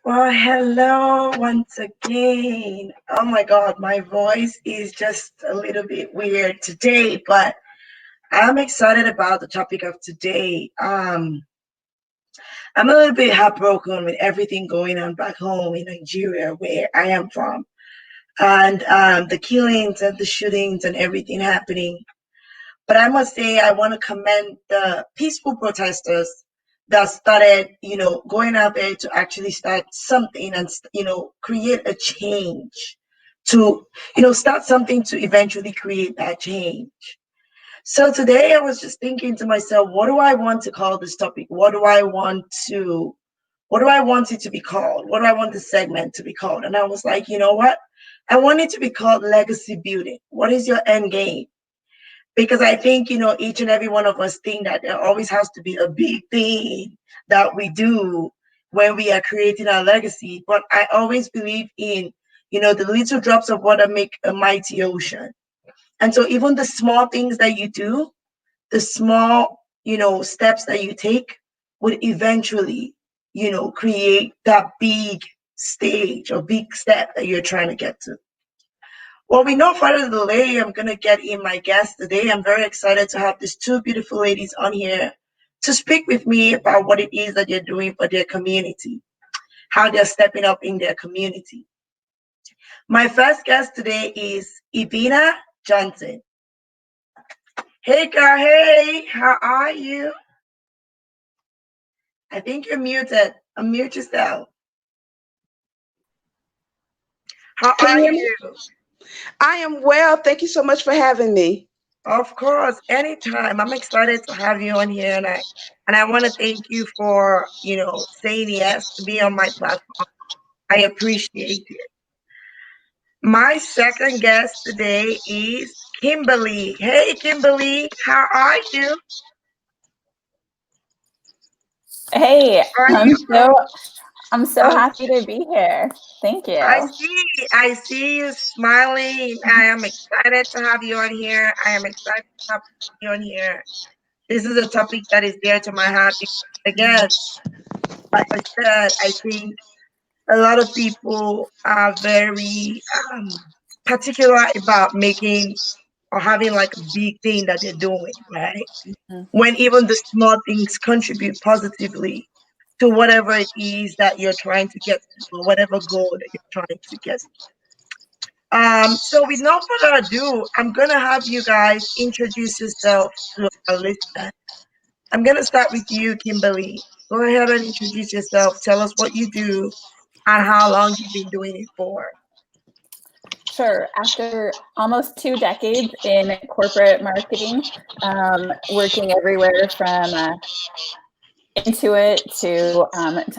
Well, hello once again. Oh my God, my voice is just a little bit weird today, but I'm excited about the topic of today. I'm a little bit heartbroken with everything going on back home in Nigeria, where I am from, and the killings and the shootings and everything happening. But I must say, I want to commend the peaceful protesters that started, going out there to actually start something and, create a change to, start something to eventually create that change. So today I was just thinking to myself, what do I want to call this topic? What do I want it to be called? What do I want the segment to be called? And I was like, you know what? I want it to be called legacy building. What is your end game? Because I think, each and every one of us think that there always has to be a big thing that we do when we are creating our legacy. But I always believe in, the little drops of water make a mighty ocean. And so even the small things that you do, the small, steps that you take would eventually, create that big stage or big step that you're trying to get to. Well, with no further delay, I'm going to get in my guest today. I'm very excited to have these two beautiful ladies on here to speak with me about what it is that they're doing for their community, how they're stepping up in their community. My first guest today is Ivina Johnson. Hey, girl. Hey, how are you? I think you're muted. Unmute yourself. How Can are you hear me? you? I am well. Thank you so much for having me. Of course, anytime. I'm excited to have you on here, and I want to thank you for saying yes to be on my platform. I appreciate it. My second guest today is Kimberly. Hey, Kimberly, how are you? Hey, Are I'm you? so I'm so Um, happy to be here. Thank I you. see. I see you smiling. I am excited to have you on here. I am excited to have you on here. This is a topic that is dear to my heart. Again, like I said, I think a lot of people are very particular about making or having like a big thing that they're doing, right? Mhm. When even the small things contribute positively to whatever it is that you're trying to get to, or whatever goal that you're trying to get. So with no further ado, I'm gonna have you guys introduce yourself to our listeners. I'm gonna start with you, Kimberly. Go ahead and introduce yourself. Tell us what you do and how long you've been doing it for. Sure. After almost 2 decades in corporate marketing, working everywhere from Intuit to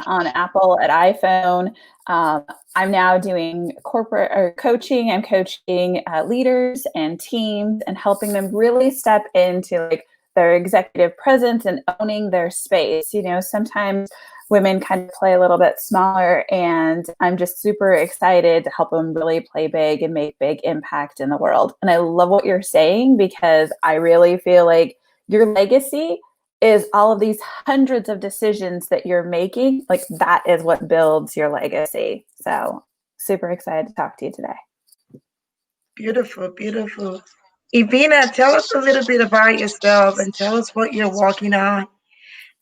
on Apple at iPhone, um, I'm now doing corporate or coaching. I'm coaching leaders and teams and helping them really step into like their executive presence and owning their space. Sometimes women kind of play a little bit smaller, and I'm just super excited to help them really play big and make big impact in the world. And I love what you're saying because I really feel like your legacy is all of these hundreds of decisions that you're making. Like that is what builds your legacy. So super excited to talk to you today. Beautiful, beautiful. Ivina, tell us a little bit about yourself and tell us what you're working on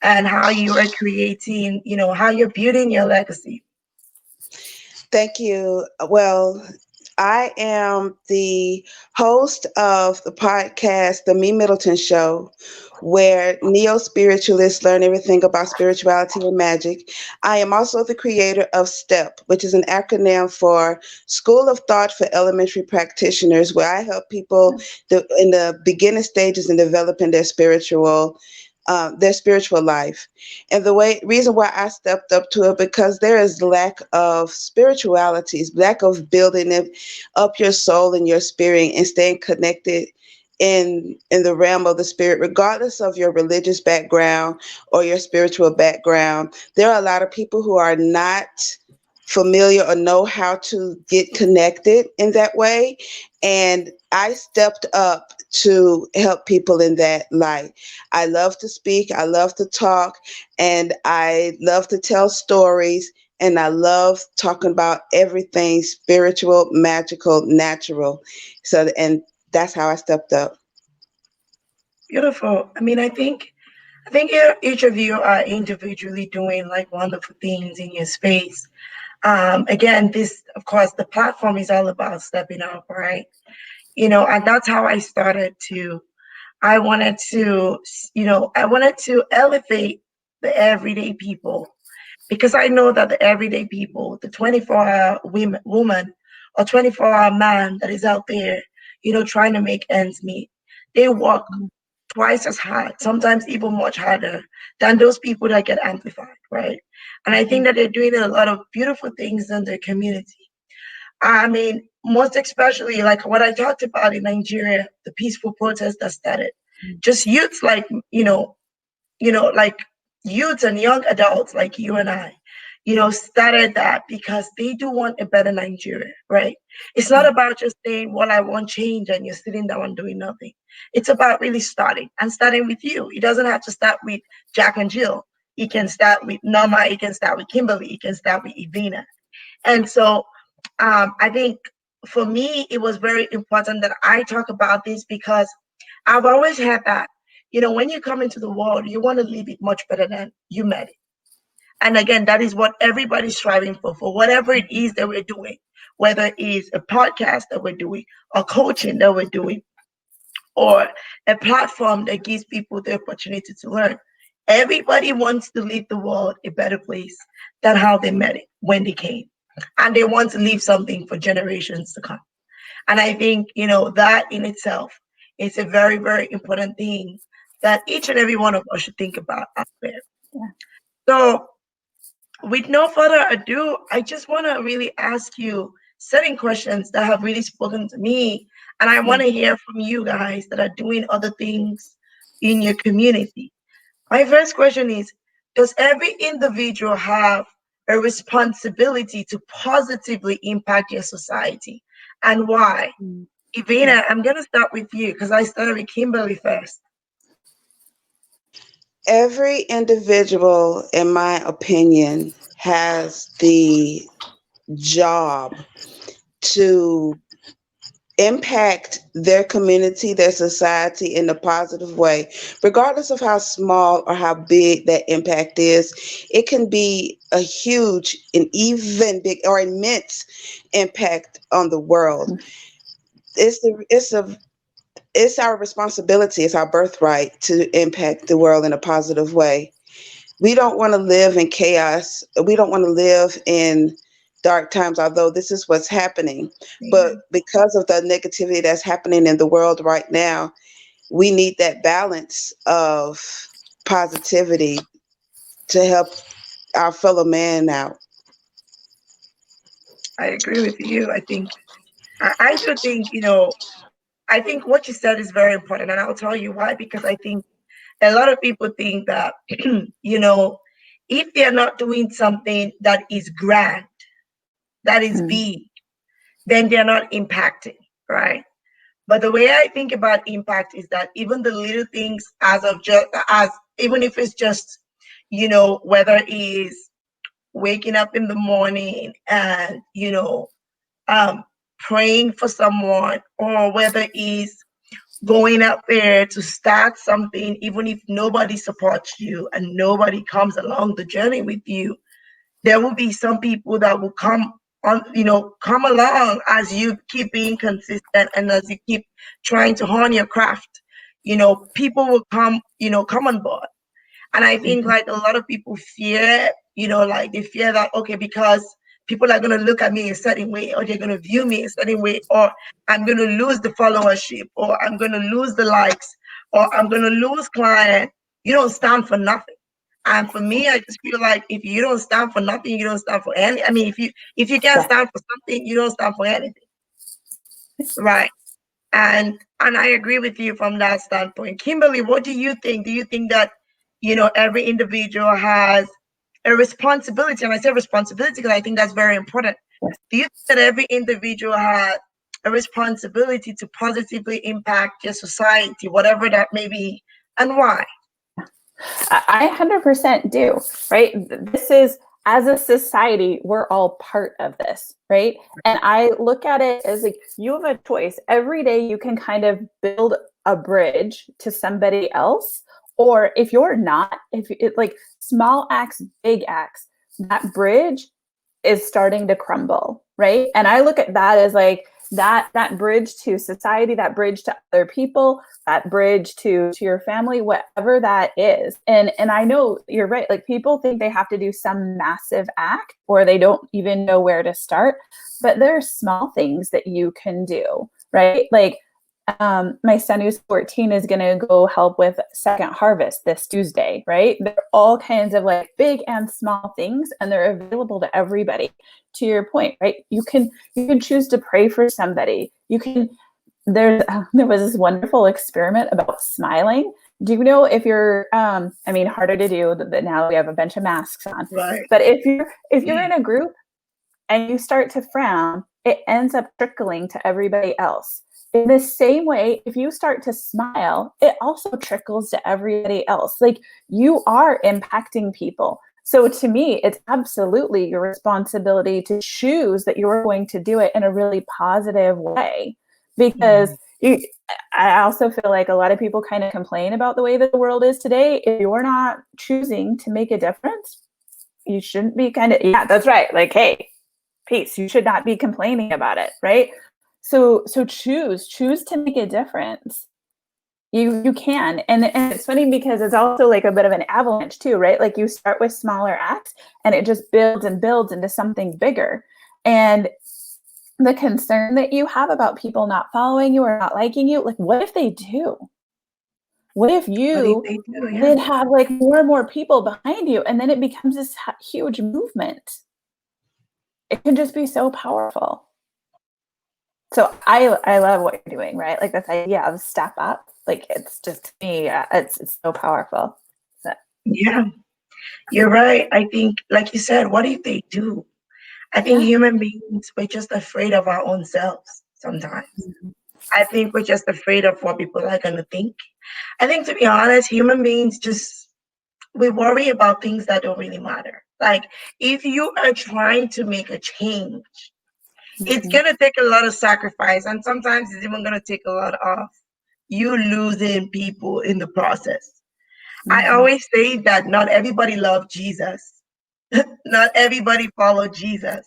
and how you are creating, how you're building your legacy. Thank you. Well, I am the host of the podcast, The Me Middleton Show, where neo spiritualists learn everything about spirituality and magic. I am also the creator of STEP, which is an acronym for School of Thought for Elementary Practitioners, where I help people in the beginning stages in developing their spiritual life. And the reason why I stepped up to it, because there is lack of spiritualities, lack of building up your soul and your spirit and staying connected in the realm of the spirit, regardless of your religious background or your spiritual background. There are a lot of people who are not familiar or know how to get connected in that way. And I stepped up to help people in that light. I love to speak, I love to talk, and I love to tell stories. and I love talking about everything spiritual, magical, natural. So, and that's how I stepped up. Beautiful. I mean, I think each of you are individually doing like wonderful things in your space. Again, this, of course, the platform is all about stepping up, right? And that's how I started to. I wanted to, I wanted to elevate the everyday people because I know that the everyday people, the 24-hour woman or 24-hour man that is out there, trying to make ends meet, they work twice as hard, sometimes even much harder than those people that get amplified, right? And I think that they're doing a lot of beautiful things in their community. I mean, most especially like what I talked about in Nigeria, the peaceful protest that started. Just youths like, like youths and young adults like you and I, started that because they do want a better Nigeria, right? It's not about just saying, well, I want change and you're sitting down and doing nothing. It's about really starting and starting with you. It doesn't have to start with Jack and Jill. It can start with Norma. It can start with Kimberly. It can start with Ivina. And so I think for me, it was very important that I talk about this because I've always had that, when you come into the world, you want to leave it much better than you met it. And again, that is what everybody's striving for whatever it is that we're doing, whether it is a podcast that we're doing, or coaching that we're doing, or a platform that gives people the opportunity to learn. Everybody wants to leave the world a better place than how they met it when they came. And they want to leave something for generations to come. And I think, that in itself is a very, very important thing that each and every one of us should think about out there. Yeah. So with no further ado, I just want to really ask you 7 questions that have really spoken to me. And I want to hear from you guys that are doing other things in your community. My first question is, does every individual have a responsibility to positively impact your society? And why? Ivina, I'm going to start with you because I started with Kimberly first. Every individual, in my opinion, has the job to impact their community, their society in a positive way, regardless of how small or how big that impact is. It can be a huge and even big or immense impact on the world. It's our responsibility, it's our birthright to impact the world in a positive way. We don't want to live in chaos. We don't want to live in dark times, although this is what's happening. But because of the negativity that's happening in the world right now, we need that balance of positivity to help our fellow man out. I agree with you. I do think, I think what you said is very important. And I'll tell you why, because I think a lot of people think that, if they're not doing something that is grand, that is big, then they're not impacting, right? But the way I think about impact is that even the little things even if it's just, whether it is waking up in the morning and, praying for someone, or whether it is going out there to start something, even if nobody supports you and nobody comes along the journey with you, there will be some people that will come along as you keep being consistent and as you keep trying to hone your craft. People will come on board. And I think like a lot of people fear, like they fear that, okay, because people are going to look at me a certain way, or they're going to view me a certain way, or I'm going to lose the followership, or I'm going to lose the likes, or I'm going to lose client. You don't stand for nothing. And for me, I just feel like if you don't stand for nothing, you don't stand for any. I mean, if you can't stand for something, you don't stand for anything, right? And I agree with you from that standpoint. Kimberly, what do you think? Do you think that every individual has a responsibility? And I say responsibility because I think that's very important. Do you think that every individual has a responsibility to positively impact your society, whatever that may be, and why? I 100% do, right? This is as a society, we're all part of this, right? And I look at it as like you have a choice. Every day you can kind of build a bridge to somebody else. Or if you're not, if it like small acts, big acts, that bridge is starting to crumble, right? And I look at that as like that bridge to society, that bridge to other people, that bridge to your family, whatever that is. And I know you're right. Like people think they have to do some massive act or they don't even know where to start, but there are small things that you can do, right? Like my son who's 14 is going to go help with Second Harvest this Tuesday, right? There are all kinds of like big and small things, and they're available to everybody. To your point, right? You can choose to pray for somebody. You can. There was this wonderful experiment about smiling. Do you know if you're? I mean, harder to do. But now we have a bunch of masks on. Right. But if you're in a group and you start to frown, it ends up trickling to everybody else. In the same way, if you start to smile, it also trickles to everybody else. Like you are impacting people. So to me, it's absolutely your responsibility to choose that you're going to do it in a really positive way. Because I also feel like a lot of people kind of complain about the way that the world is today. If you're not choosing to make a difference, you shouldn't be yeah, that's right. Like, hey, peace. You should not be complaining about it, right? So choose to make a difference. You can. And it's funny because it's also like a bit of an avalanche too, right? Like you start with smaller acts and it just builds and builds into something bigger. And the concern that you have about people not following you or not liking you, like what if they do? What if you then have like more and more people behind you and then it becomes this huge movement? It can just be so powerful. So I love what you're doing, right? Like this idea of step up. Like it's just to me, it's so powerful. So. Yeah, you're right. I think, like you said, what if they do? I think human beings, we're just afraid of our own selves sometimes. Mm-hmm. I think we're just afraid of what people are going to think. I think, to be honest, human beings we worry about things that don't really matter. Like if you are trying to make a change, it's going to take a lot of sacrifice. And sometimes it's even going to take a lot of you losing people in the process. I always say that not everybody loved Jesus. Not everybody followed Jesus.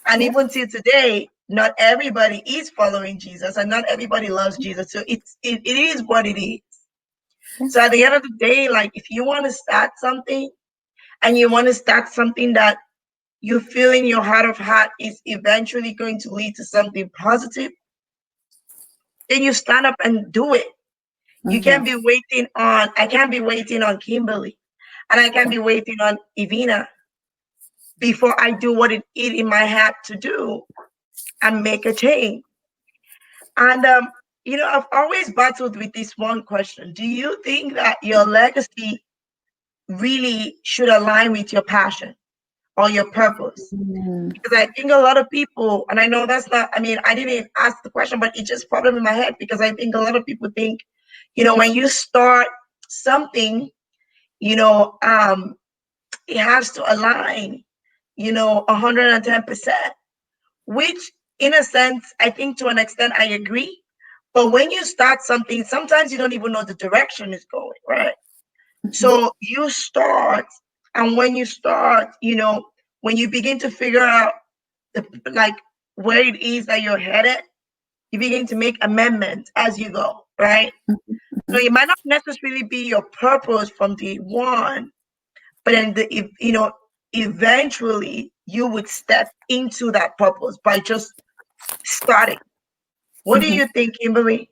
And even till today, not everybody is following Jesus and not everybody loves Jesus. So it is what it is. So at the end of the day, like if you want to start something and you want to start something that you feel in your heart of heart is eventually going to lead to something positive, then you stand up and do it. You can't be waiting on, I can't be waiting on Kimberly and I can't be waiting on Ivina before I do what it is in my heart to do and make a change. And, I've always battled with this one question. Do you think that your legacy really should align with your passion or your purpose? Because I think a lot of people, and I know that's not, I didn't ask the question, but it just popped up in my head because I think a lot of people think, when you start something, it has to align, 110%, which in a sense, I think to an extent, I agree. But when you start something, sometimes you don't even know the direction it's going, right? So you start, and when you start, when you begin to figure out where it is that you're headed, you begin to make amendments as you go, right? So it might not necessarily be your purpose from day one, but then eventually you would step into that purpose by just starting. What do you think, Kimberly?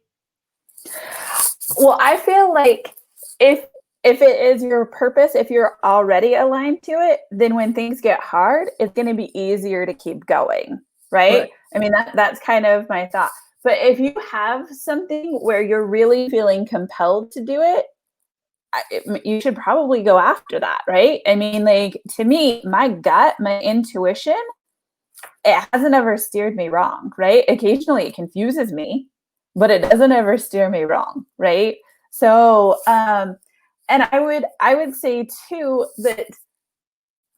Well, I feel like if it is your purpose, if you're already aligned to it, then when things get hard, it's going to be easier to keep going, right? That's kind of my thought. But if you have something where you're really feeling compelled to do it, you should probably go after that, right? To me, my gut, my intuition, it hasn't ever steered me wrong, right? Occasionally it confuses me, but it doesn't ever steer me wrong, right? So, and I would say too that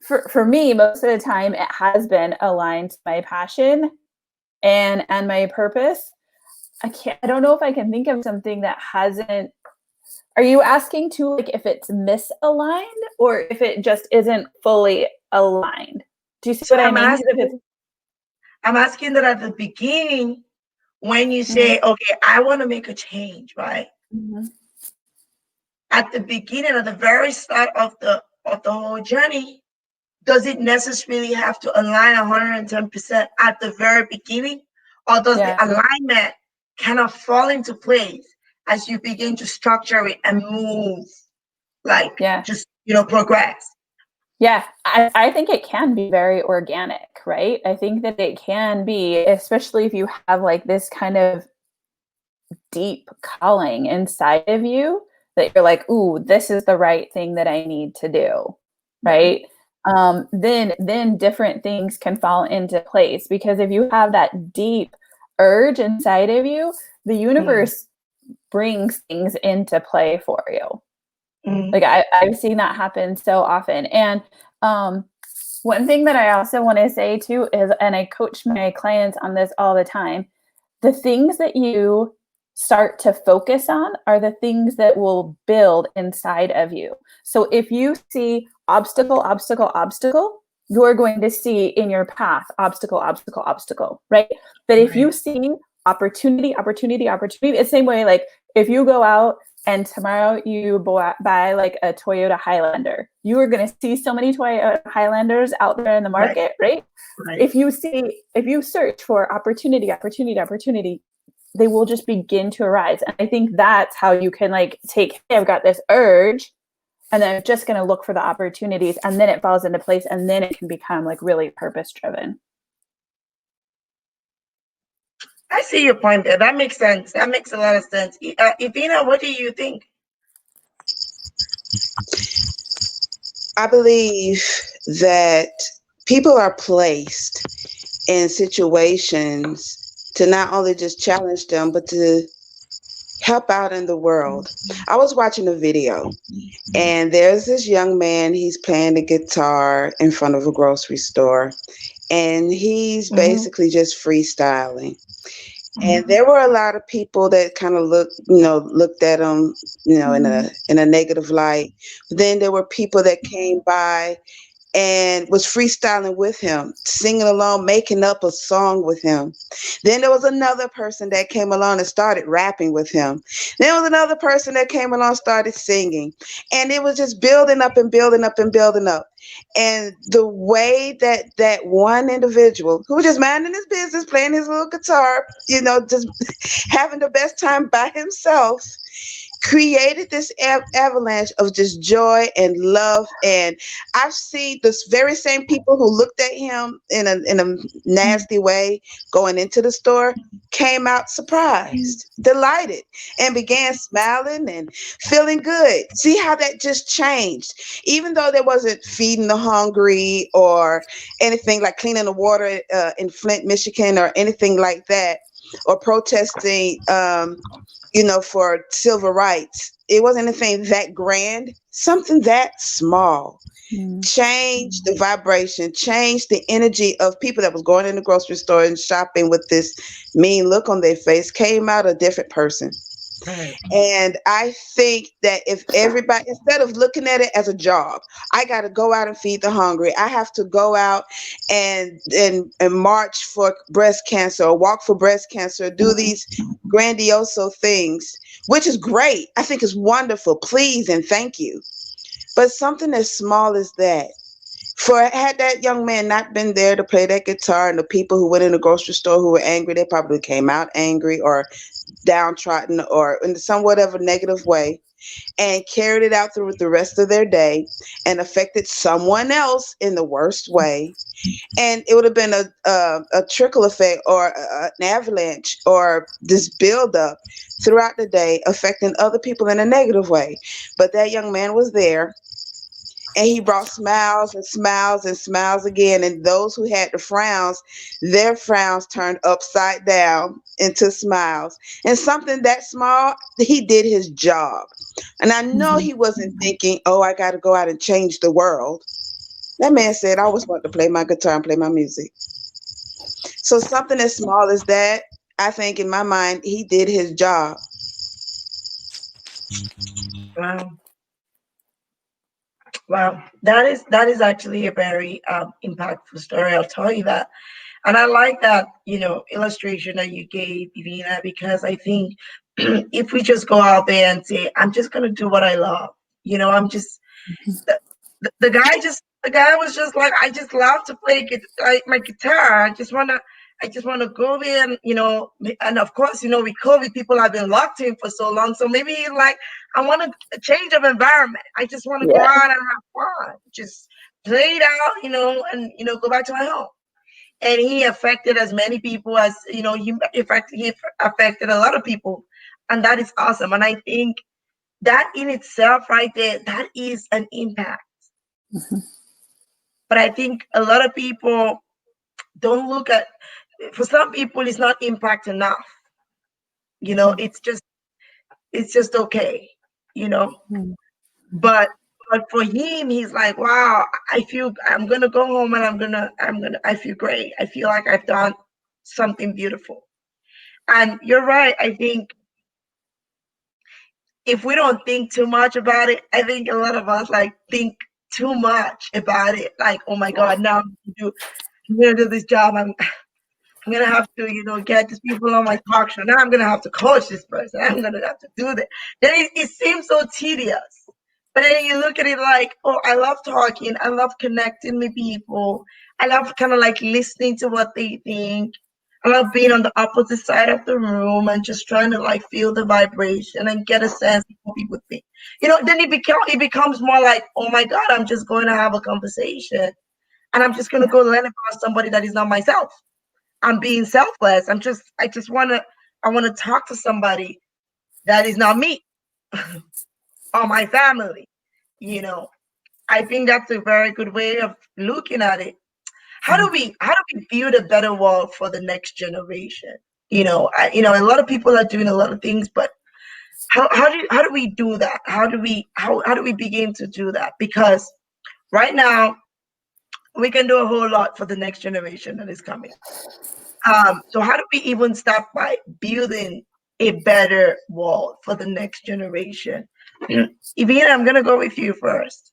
for me, most of the time, it has been aligned to my passion and my purpose. I don't know if I can think of something that hasn't. Are you asking too, like, if it's misaligned or if it just isn't fully aligned? Do you see So what I mean? 'Cause if it's I'm asking that at the beginning, when you Mhm, say, okay, I want to make a change, right? mhm. At the beginning, at the very start of the whole journey, does it necessarily have to align 110% at the very beginning? Or does the Yeah, alignment kind of fall into place as you begin to structure it and move, like yeah. just, progress? Yeah, I think it can be very organic, right? I think that it can be, especially if you have like this kind of deep calling inside of you that you're like, ooh, this is the right thing that I need to do, Right. right? Then different things can fall into place because if you have that deep urge inside of you, the Mm, universe brings things into play for you. mm, Like I've seen that happen so often. And um, one thing that I also want to say too is, and I coach my clients on this all the time, the things that you start to focus on are the things that will build inside of you. So if you see obstacle, obstacle, obstacle, you're going to see in your path obstacle, obstacle, obstacle, right? But if right. you see opportunity, opportunity, opportunity, the same way, like if you go out and tomorrow you buy like a Toyota Highlander, you are going to see so many Toyota Highlanders out there in the Right. market, right? Right. If you search for opportunity, opportunity, opportunity, they will just begin to arise. And I think that's how you can like take, hey, I've got this urge, and then I'm just going to look for the opportunities, and then it falls into place, and then it can become like really purpose driven. I see your point there. That makes sense. That makes a lot of sense. Ivina, what do you think? I believe that people are placed in situations to not only just challenge them, but to help out in the world. I was watching a video, and there's this young man, he's playing the guitar in front of a grocery store, and he's Mm-hmm. basically just freestyling. And there were a lot of people that kind of looked at him, in a negative light. But then there were people that came by and was freestyling with him, singing along, making up a song with him. Then there was another person that came along and started rapping with him. Then there was another person that came along, started singing. And it was just building up and building up and building up. And the way that one individual who was just minding his business, playing his little guitar, just having the best time by himself, created this avalanche of just joy and love. And I've seen this very same people who looked at him in a nasty way going into the store came out surprised, delighted, and began smiling and feeling good. See how that just changed, even though there wasn't feeding the hungry or anything like cleaning the water in Flint, Michigan, or anything like that, or protesting for civil rights. It wasn't anything that grand, something that small. Mm. Change the vibration, change the energy of people that was going in the grocery store and shopping with this mean look on their face, came out a different person. Right. And I think that if everybody, instead of looking at it as a job, I got to go out and feed the hungry. I have to go out and march for breast cancer or walk for breast cancer, do these grandiose things, which is great. I think it's wonderful. Please and thank you. But something as small as that, for had that young man not been there to play that guitar, and the people who went in the grocery store who were angry, they probably came out angry or downtrodden or in some whatever negative way, and carried it out through the rest of their day and affected someone else in the worst way. And it would have been a trickle effect or an avalanche or this buildup throughout the day affecting other people in a negative way. But that young man was there, and he brought smiles and smiles and smiles again. And those who had the frowns, their frowns turned upside down into smiles. And something that small, he did his job. And I know he wasn't thinking, oh, I got to go out and change the world. That man said, I always want to play my guitar and play my music. So something as small as that, I think in my mind, he did his job. Wow. Wow. That is actually a very impactful story. I'll tell you that. And I like that, illustration that you gave, Ivina, because I think if we just go out there and say, I'm just gonna do what I love, I'm just the guy was just like, I just love to play my guitar. I just wanna go there and and of course, with COVID, people have been locked in for so long. So maybe he's like, I want a change of environment. I just want to go Yeah. out and have fun, just play it out, and go back to my home. And he affected as many people as he affected a lot of people, and that is awesome. And I think that in itself, right there, that is an impact. Mhm. But I think a lot of people don't look at. For some people, it's not impact enough. Mhm. It's just okay. You know, Mhm. but for him, he's like, wow, I feel I'm gonna go home and I feel great. I feel like I've done something beautiful. And you're right. I think if we don't think too much about it, I think a lot of us like think too much about it. Like, oh my God, now I'm gonna do this job. I'm gonna have to, get these people on my talk show. Now I'm gonna have to coach this person. I'm gonna have to do that. Then it seems so tedious. But then you look at it like, oh, I love talking. I love connecting with people. I love kind of like listening to what they think. I love being on the opposite side of the room and just trying to like feel the vibration and get a sense of what people think. Then it becomes more like, oh my God, I'm just going to have a conversation and I'm just going to go learn about somebody that is not myself. I'm being selfless. I want to talk to somebody that is not me or my family. You know, I think that's a very good way of looking at it. How do we build a better world for the next generation? A lot of people are doing a lot of things, but how do we do that? How do we begin to do that? Because right now we can do a whole lot for the next generation that is coming. So how do we even start by building a better world for the next generation? Ivina, I'm gonna go with you first.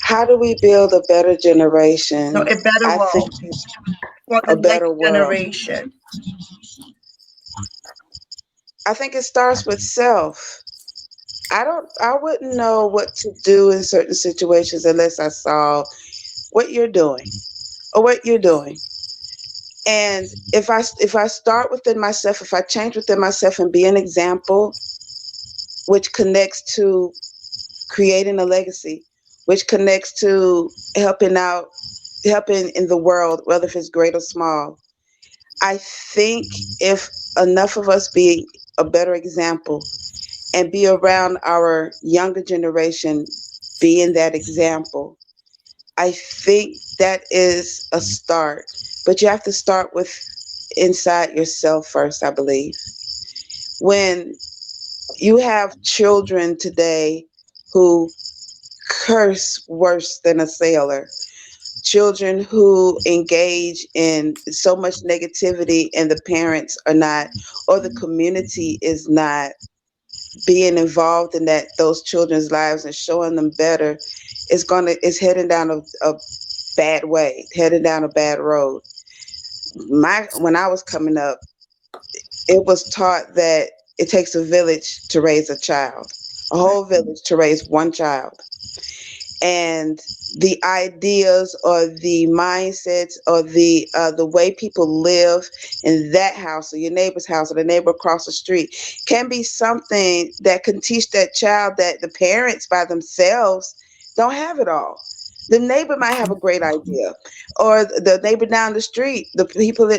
How do we build a better So generation? a better I think world for the a next better world. generation. I think it starts with self. I wouldn't know what to do in certain situations unless I saw what you're doing or what you're doing. And if I start within myself, if I change within myself and be an example, which connects to creating a legacy, which connects to helping in the world, whether if it's great or small. I think if enough of us be a better example and be around our younger generation being that example, I think that is a start. But you have to start with inside yourself first, I believe. When you have children today who curse worse than a sailor, children who engage in so much negativity and the parents are not, or the community is not being involved in those children's lives and showing them better, is heading down a bad way, heading down a bad road. When I was coming up, it was taught that it takes a village to raise a child, a whole village to raise one child. And the ideas or the mindsets or the way people live in that house or your neighbor's house or the neighbor across the street can be something that can teach that child that the parents by themselves don't have it all. The neighbor might have a great idea, or the neighbor down the street, the people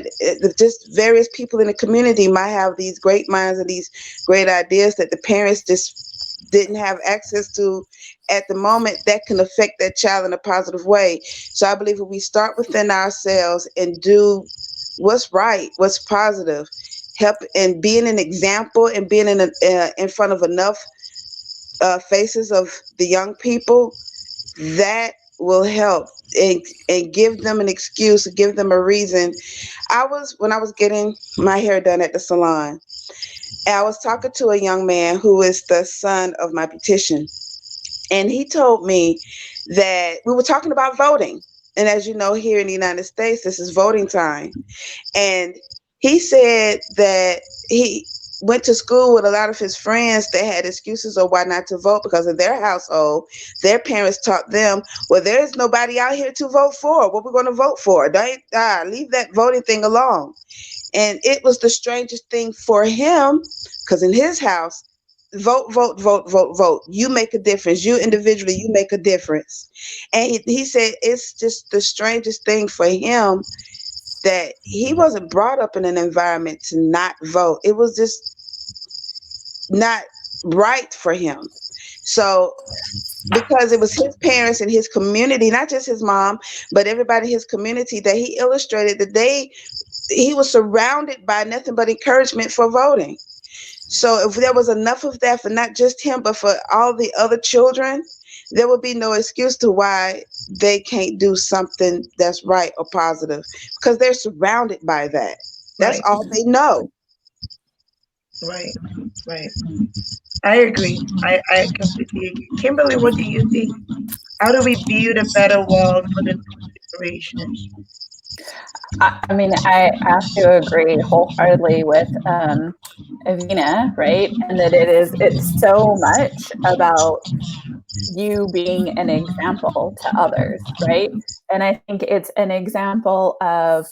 just various people in the community might have these great minds and these great ideas that the parents just didn't have access to at the moment, that can affect that child in a positive way. So I believe if we start within ourselves and do what's right, what's positive, help and being an example and being in front of enough faces of the young people that will help and give them an excuse, give them a reason. When I was getting my hair done at the salon, I was talking to a young man who is the son of my beautician. And he told me that we were talking about voting. And as you know, here in the United States, this is voting time. And he said that he went to school with a lot of his friends that had excuses of why not to vote because in their household, their parents taught them, well, there's nobody out here to vote for. What we're going to vote for? Leave that voting thing alone. And it was the strangest thing for him because in his house, vote, vote, vote, vote, vote. You make a difference. You individually, you make a difference. And he said it's just the strangest thing for him that he wasn't brought up in an environment to not vote. It was just not right for him. So because it was his parents and his community, not just his mom, but everybody in his community, that he illustrated that he was surrounded by nothing but encouragement for voting. So if there was enough of that for not just him, but for all the other children, there would be no excuse to why they can't do something that's right or positive because they're surrounded by that. That's Right. all they know. Right. Right. I agree. I completely agree. Kimberly, what do you think? How do we build a better world for the next generation? I mean, I have to agree wholeheartedly with Avina, right? And that it's so much about you being an example to others, right? And I think it's an example of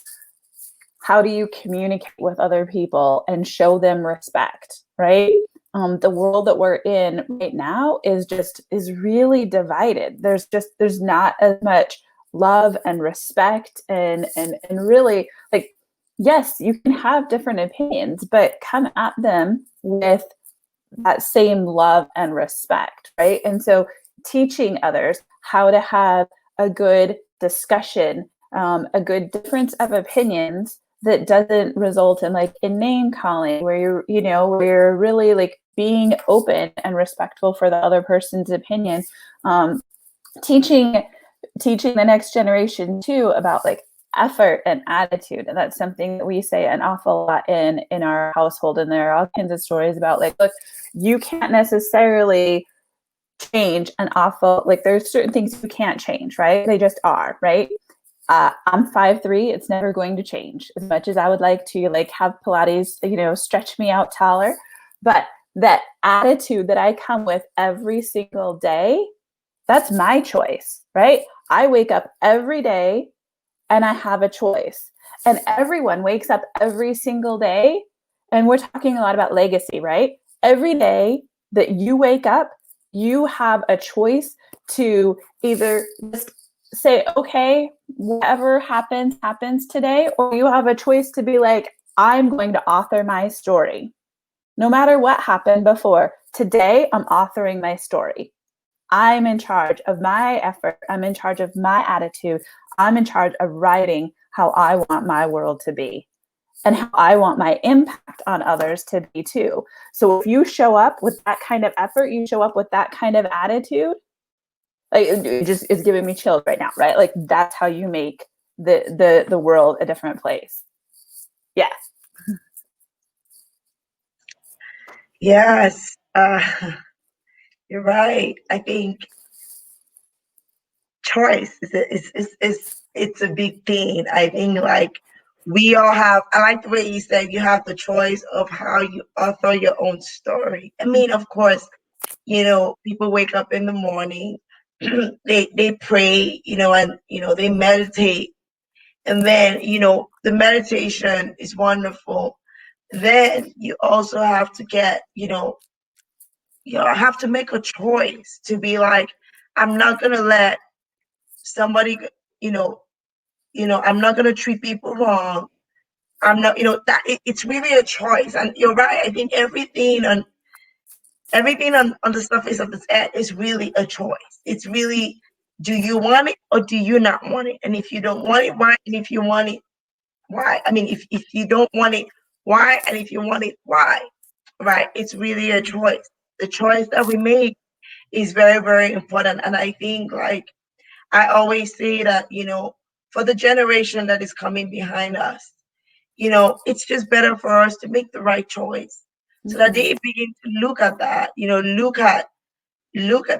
how do you communicate with other people and show them respect, right? The world that we're in right now is really divided. There's not as much love and respect and really, like, yes, you can have different opinions, but come at them with that same love and respect, right? And so teaching others how to have a good discussion, a good difference of opinions that doesn't result in in name calling, where where you're really like being open and respectful for the other person's opinion. Teaching the next generation too about like effort and attitude, and that's something that we say an awful lot in our household. And there are all kinds of stories about like, look, you can't necessarily change an awful, like there's certain things you can't change, right? They just are, right? I'm 5'3". It's never going to change. As much as I would like to like have Pilates, stretch me out taller, but that attitude that I come with every single day, that's my choice, right? I wake up every day and I have a choice. And everyone wakes up every single day. And we're talking a lot about legacy, right? Every day that you wake up, you have a choice to either just say, okay, whatever happens today, or you have a choice to be like, I'm going to author my story. No matter what happened before, today I'm authoring my story. I'm in charge of my effort. I'm in charge of my attitude. I'm in charge of writing how I want my world to be and how I want my impact on others to be too. So if you show up with that kind of effort, you show up with that kind of attitude, like it just is giving me chills right now, right? Like that's how you make the world a different place. Yeah. Yes, you're right. I think choice it's a big thing. I think like we all have. I like the way you said you have the choice of how you author your own story. I mean, of course, people wake up in the morning, they pray, and they meditate, and then the meditation is wonderful. Then you also have to get I have to make a choice to be like, I'm not gonna let somebody, I'm not gonna treat people wrong. I'm not, that it's really a choice. And you're right. I think everything on the surface of this earth is really a choice. It's really, do you want it or do you not want it? And if you don't want it, why? And if you want it, why? I mean, if you don't want it, why? And if you want it, why? Right? It's really a choice. The choice that we make is very, very important. And I think, like, I always say that, for the generation that is coming behind us, it's just better for us to make the right choice so that they begin to look at that,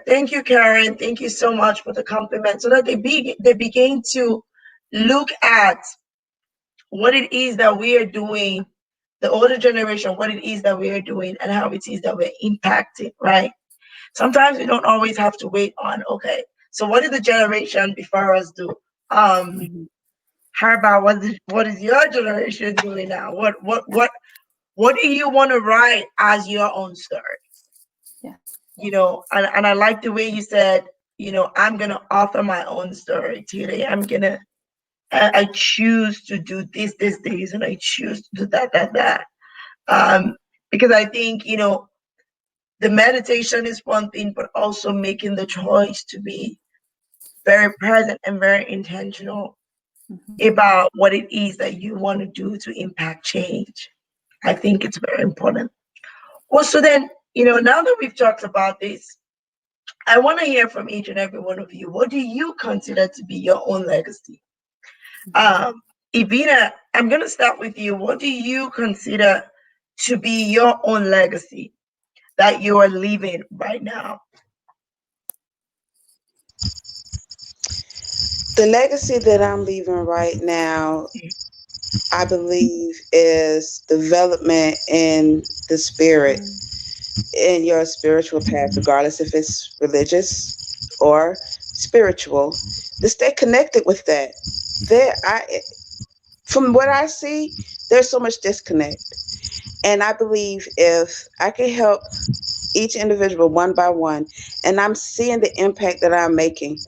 thank you, Karen. Thank you so much for the compliment. So that they begin to look at what it is that we are doing, the older generation, what it is that we are doing and how it is that we're impacting, right? Sometimes we don't always have to wait on, okay, so what did the generation before us do? How about what is your generation doing now? What do you want to write as your own story? Yeah. And I like the way you said, I'm gonna author my own story today. I choose to do this days, and I choose to do that. Because I think, the meditation is one thing, but also making the choice to be very present and very intentional about what it is that you want to do to impact change. I think it's very important. Well, so then, now that we've talked about this, I want to hear from each and every one of you. What do you consider to be your own legacy? Ivina, I'm going to start with you. What do you consider to be your own legacy that you are leaving right now? The legacy that I'm leaving right now, I believe, is development in the spirit, in your spiritual path, regardless if it's religious or spiritual, to stay connected with that. From what I see, there's so much disconnect. And I believe if I can help each individual one by one, and I'm seeing the impact that I'm making,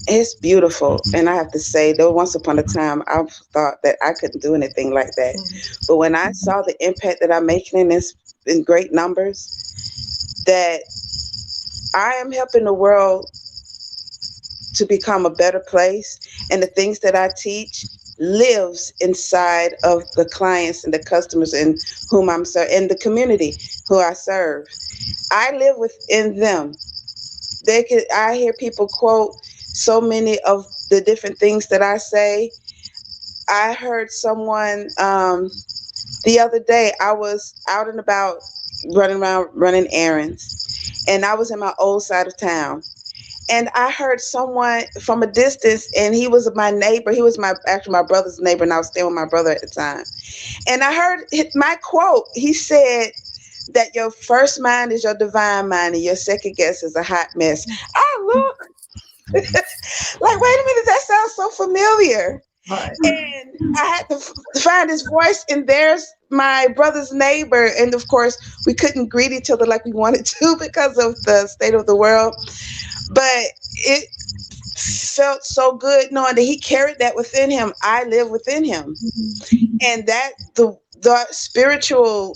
it's beautiful. And I have to say, though, once upon a time, I thought that I couldn't do anything like that. But when I saw the impact that I'm making in great numbers, that I am helping the world to become a better place, and the things that I teach lives inside of the clients and the customers and whom I'm serving, and the community who I serve. I live within them. I hear people quote so many of the different things that I say. I heard someone the other day, I was out and about running around running errands, and I was in my old side of town. And I heard someone from a distance, and he was my neighbor. He was actually my brother's neighbor, and I was staying with my brother at the time. And I heard my quote. He said that your first mind is your divine mind, and your second guess is a hot mess. I look like, wait a minute, that sounds so familiar. Right. And I had to find his voice, and there's my brother's neighbor. And of course, we couldn't greet each other like we wanted to because of the state of the world. But it felt so good knowing that he carried that within him. I live within him. And that the spiritual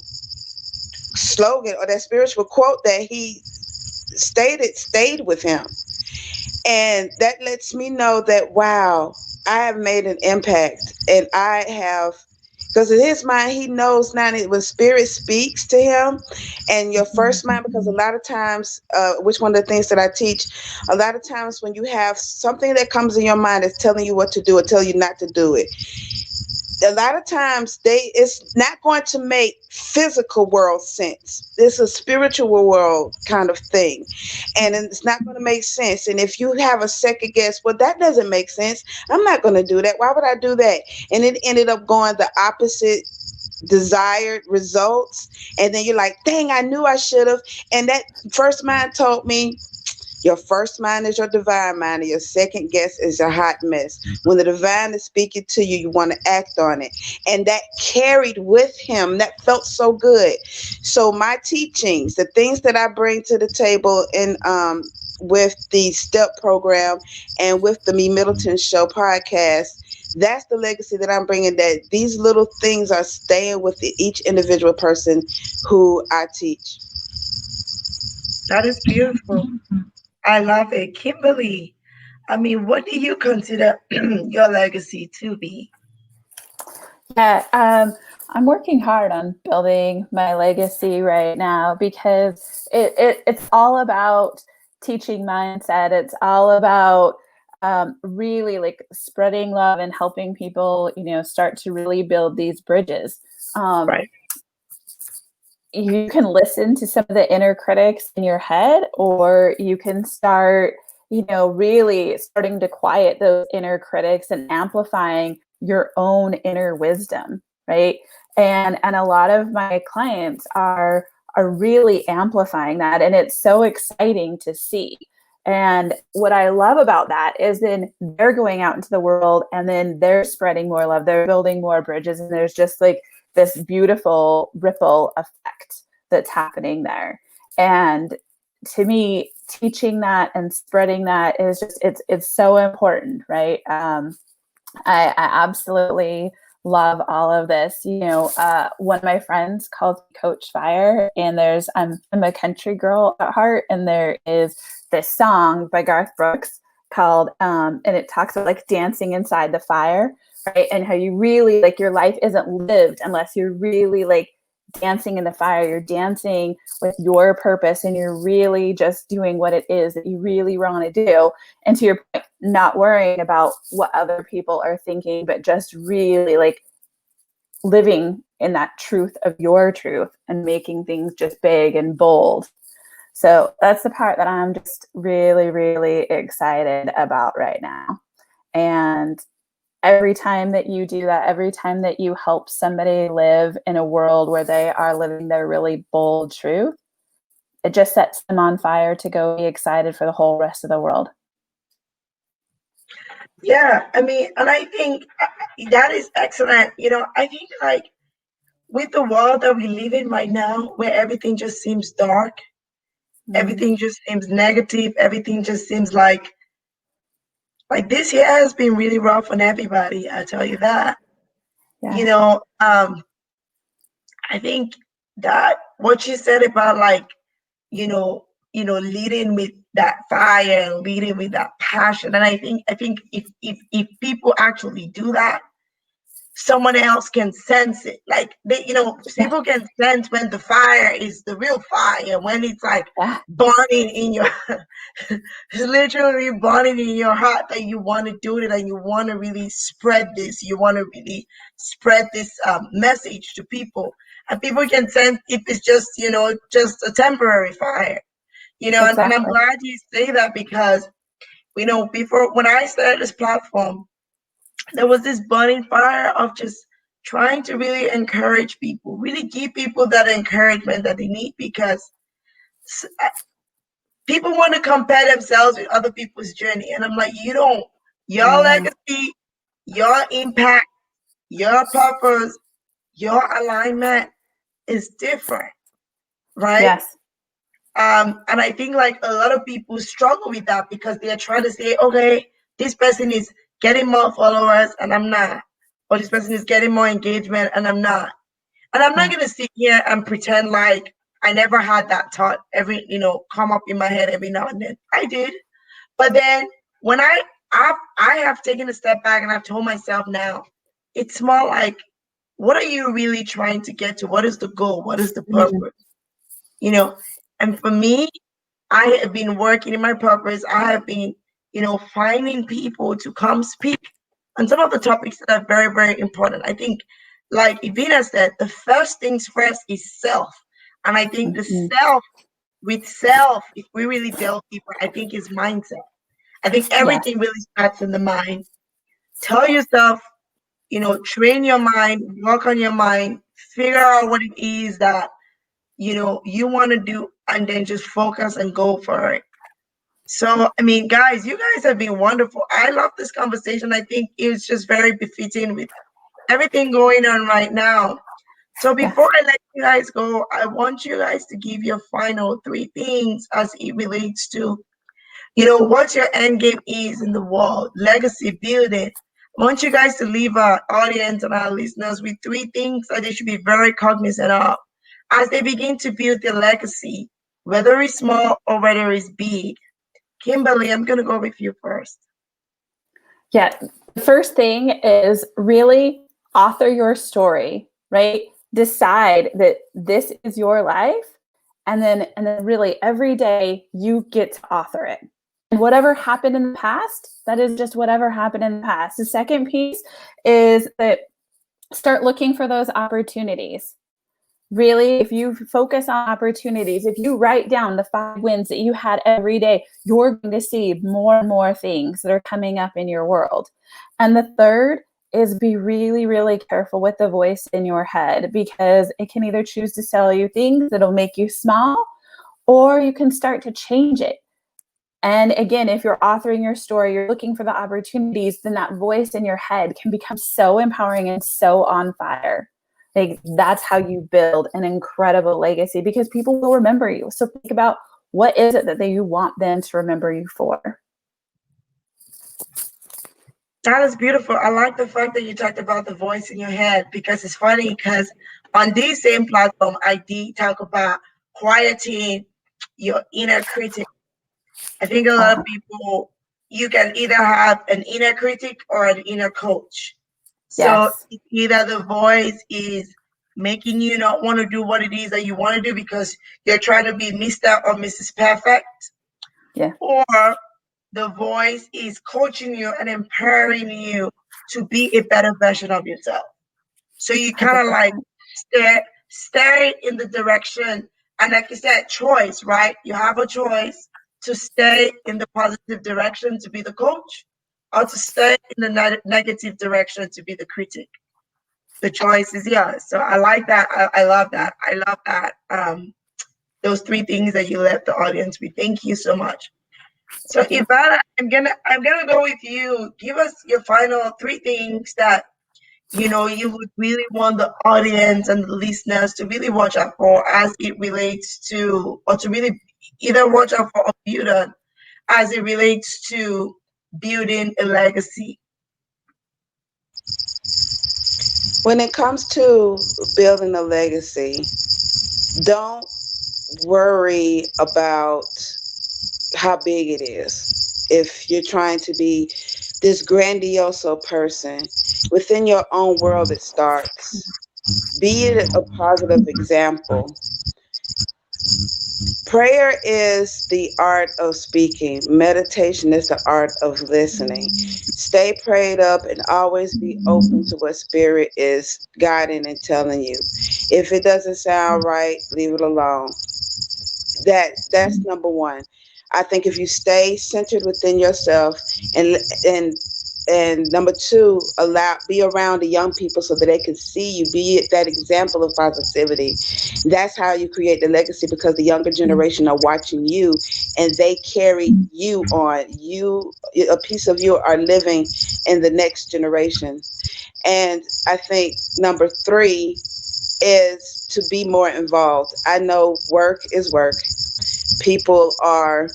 slogan, or that spiritual quote that he stayed with him. And that lets me know that, wow, I have made an impact. And I have, because in his mind, he knows now that when spirit speaks to him, and your first mind, because a lot of times, which one of the things that I teach, a lot of times when you have something that comes in your mind that's telling you what to do or tell you not to do it, a lot of times it's not going to make physical world sense. It's a spiritual world kind of thing, and it's not going to make sense. And if you have a second guess, well, that doesn't make sense, I'm not going to do that, why would I do that? And it ended up going the opposite desired results. And then you're like, dang, I knew I should have. And that first mind told me, your first mind is your divine mind, and your second guess is your hot mess. When the divine is speaking to you, you want to act on it. And that carried with him. That felt so good. So my teachings, the things that I bring to the table in with the STEP program and with the Me Middleton Show podcast, that's the legacy that I'm bringing, that these little things are staying with each individual person who I teach. That is beautiful. I love it. Kimberly, I mean, what do you consider your legacy to be? Yeah, I'm working hard on building my legacy right now, because it's all about teaching mindset. It's all about really like spreading love and helping people, start to really build these bridges. Right. You can listen to some of the inner critics in your head, or you can start, really starting to quiet those inner critics and amplifying your own inner wisdom, right? And a lot of my clients are really amplifying that, and it's so exciting to see. And what I love about that is then they're going out into the world and then they're spreading more love, they're building more bridges, and there's just like this beautiful ripple effect that's happening there. And to me, teaching that and spreading that is just, it's so important, right? I absolutely love all of this. One of my friends calls me Coach Fire, and I'm a country girl at heart, and there is this song by Garth Brooks called, and it talks about like dancing inside the fire, right? And how you really like your life isn't lived unless you're really like dancing in the fire. You're dancing with your purpose, and you're really just doing what it is that you really want to do. And to your point, not worrying about what other people are thinking, but just really like living in that truth of your truth and making things just big and bold. So that's the part that I'm just really, really excited about right now. And every time that you do that, every time that you help somebody live in a world where they are living their really bold truth, it just sets them on fire to go be excited for the whole rest of the world. Yeah, I mean, and I think that is excellent. I think like with the world that we live in right now, where everything just seems dark, everything just seems negative, everything just seems like this year has been really rough on everybody. I tell you that. Yeah. I think that what you said about like, leading with that fire and leading with that passion. And I think if people actually do that, someone else can sense it. Like people can sense when the fire is the real fire, when it's like burning in your it's literally burning in your heart that you want to do it and you want to really spread this. You want to really spread this message to people. And people can sense if it's just, just a temporary fire. Exactly. And I'm glad you say that because, before when I started this platform, there was this burning fire of just trying to really encourage people, really give people that encouragement that they need, because people want to compare themselves with other people's journey. And I'm like, you don't. Your legacy, your impact, your purpose, your alignment is different, right? Yes. And I think like a lot of people struggle with that because they're trying to say, okay, this person is getting more followers and I'm not, or this person is getting more engagement and I'm not. And I'm not going to sit here and pretend like I never had that thought come up in my head every now and then. I did. But then when I have taken a step back and I've told myself now, it's more like, what are you really trying to get to? What is the goal? What is the purpose? And for me, I have been working in my purpose. I have been, finding people to come speak on some of the topics that are very, very important. I think, like Ivina said, the first things first is self. And I think the self, if we really delve deeper, I think is mindset. I think everything really starts in the mind. Tell yourself, train your mind, work on your mind, figure out what it is that you want to do, and then just focus and go for it. So, I mean, guys, you guys have been wonderful. I love this conversation. I think it's just very befitting with everything going on right now. So before I let you guys go, I want you guys to give your final 3 things as it relates to, what your end game is in the world, legacy building. I want you guys to leave our audience and our listeners with 3 things that they should be very cognizant of as they begin to build their legacy, whether it's small or whether it's big. Kimberly, I'm going to go with you first. Yeah. The first thing is really author your story, right? Decide that this is your life And then really every day you get to author it. And whatever happened in the past, that is just whatever happened in the past. The second piece is that start looking for those opportunities. Really, if you focus on opportunities, if you write down the 5 wins that you had every day, you're going to see more and more things that are coming up in your world. And the third is be really, really careful with the voice in your head, because it can either choose to tell you things that'll make you smile, or you can start to change it. And again, if you're authoring your story, you're looking for the opportunities, then that voice in your head can become so empowering and so on fire. Like, that's how you build an incredible legacy, because people will remember you. So think about, what is it that you want them to remember you for? That is beautiful. I like the fact that you talked about the voice in your head, because it's funny, because on this same platform, I did talk about quieting your inner critic. I think a lot of people, you can either have an inner critic or an inner coach. So Yes. either the voice is making you not want to do what it is that you want to do because you're trying to be Mr. or Mrs. Perfect. Yeah. Or the voice is coaching you and empowering you to be a better version of yourself. So you kind of like stay in the direction, and like you said, choice, right? You have a choice to stay in the positive direction to be the coach, or to stay in the negative direction to be the critic. The choice is yours. So I like that. I love that. I love that. Those 3 things that you left the audience with. Thank you so much. So Ivana, I'm gonna go with you. Give us your final 3 things that you would really want the audience and the listeners to really watch out for, as it relates to, or to really either watch out for or build on, as it relates to building a legacy. When it comes to building a legacy, don't worry about how big it is. If you're trying to be this grandiose person, within your own world it starts. Be it a positive example. Prayer is the art of speaking. Meditation is the art of listening. Stay prayed up and always be open to what spirit is guiding and telling you. If it doesn't sound right, leave it alone. That's number one. I think if you stay centered within yourself, and number two, be around the young people so that they can see you, be that example of positivity. That's how you create the legacy, because the younger generation are watching you and they carry you on. A piece of you are living in the next generation. And I think number three is to be more involved. I know work is work. People are,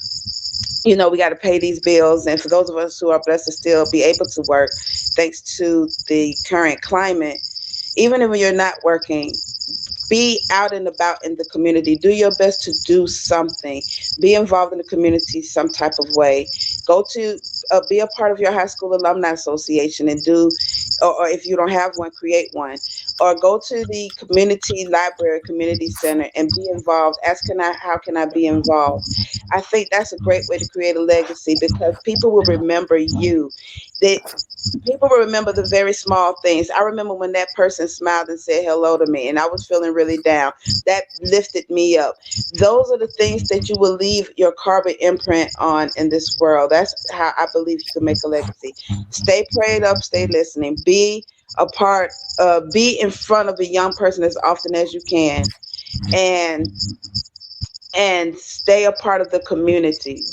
we got to pay these bills. And for those of us who are blessed to still be able to work, thanks to the current climate, even if you're not working, be out and about in the community. Do your best to do something. Be involved in the community some type of way. Go to be a part of your high school alumni association and do, or if you don't have one, create one. Or go to the community library, community center, and be involved. How can I be involved? I think that's a great way to create a legacy, because people will remember you. People will remember the very small things. I remember when that person smiled and said hello to me and I was feeling really down. That lifted me up. Those are the things that you will leave your carbon imprint on in this world. That's how I believe you can make a legacy. Stay prayed up, stay listening. Be in front of a young person as often as you can. And stay a part of the community.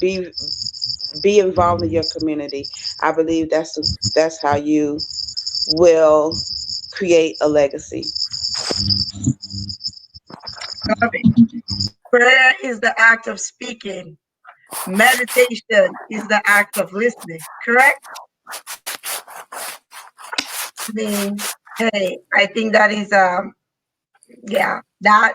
Be involved in your community. I believe that's how you will create a legacy. Love it. Prayer is the act of speaking. Meditation is the act of listening. Correct? I mean, hey, I think that is yeah, that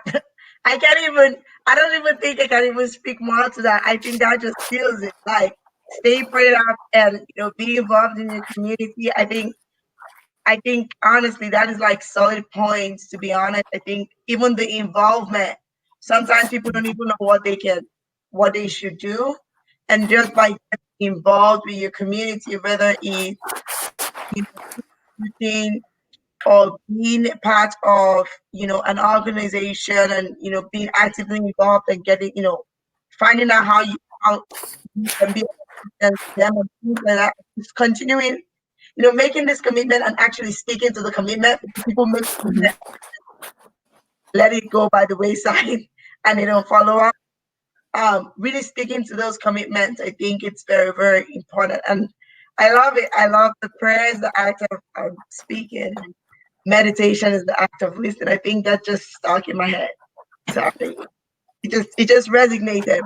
I don't even think I can even speak more to that. I think that just feels it. Like, stay prayed up and be involved in your community. I think honestly that is like solid points, to be honest. I think even the involvement Sometimes people don't even know what they should do. And just by getting involved with your community, whether it's, you know, or being part of, an organization, and, being actively involved and getting, finding out how you can be against them and things like that. Just continuing, making this commitment and actually sticking to the commitment. People make commitment, let it go by the wayside and they don't follow up. Really sticking to those commitments, I think it's very, very important. And I love it. I love the prayers, the act of speaking. Meditation is the act of listening. I think that just stuck in my head. Sorry. It just resonated.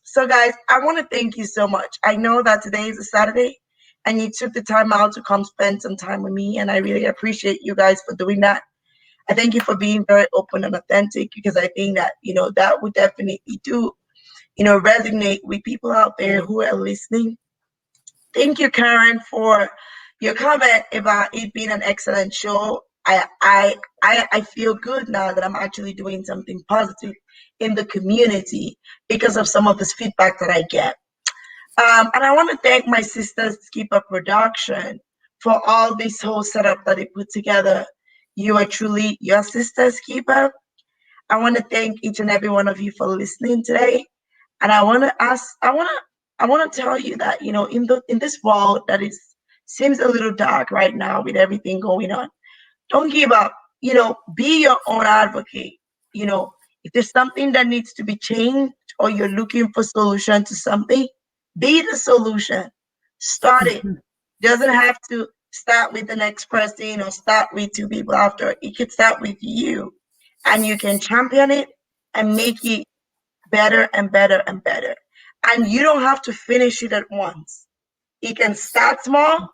So guys, I want to thank you so much. I know that today is a Saturday and you took the time out to come spend some time with me, and I really appreciate you guys for doing that. I thank you for being very open and authentic, because I think that, that would definitely do, resonate with people out there who are listening. Thank you, Karen, for your comment about it being an excellent show. I feel good now that I'm actually doing something positive in the community because of some of this feedback that I get. And I want to thank my sister Skipper Production for all this whole setup that they put together. You are truly your sister, Skipper. I want to thank each and every one of you for listening today. And I want to tell you that, in this world that seems a little dark right now with everything going on, don't give up. Be your own advocate. If there's something that needs to be changed, or you're looking for solution to something, be the solution. Start it. Doesn't have to start with the next person or start with two people after. It could start with you, and you can champion it and make it better and better and better. And you don't have to finish it at once. It can start small,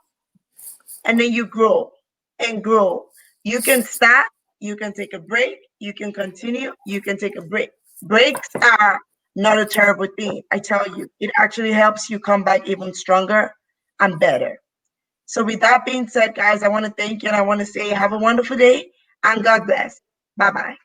and then you grow and grow. You can start, you can take a break, you can continue, you can take a break. Breaks are not a terrible thing. I tell you, it actually helps you come back even stronger and better. So with that being said, guys, I want to thank you, and I want to say have a wonderful day and God bless. Bye-bye.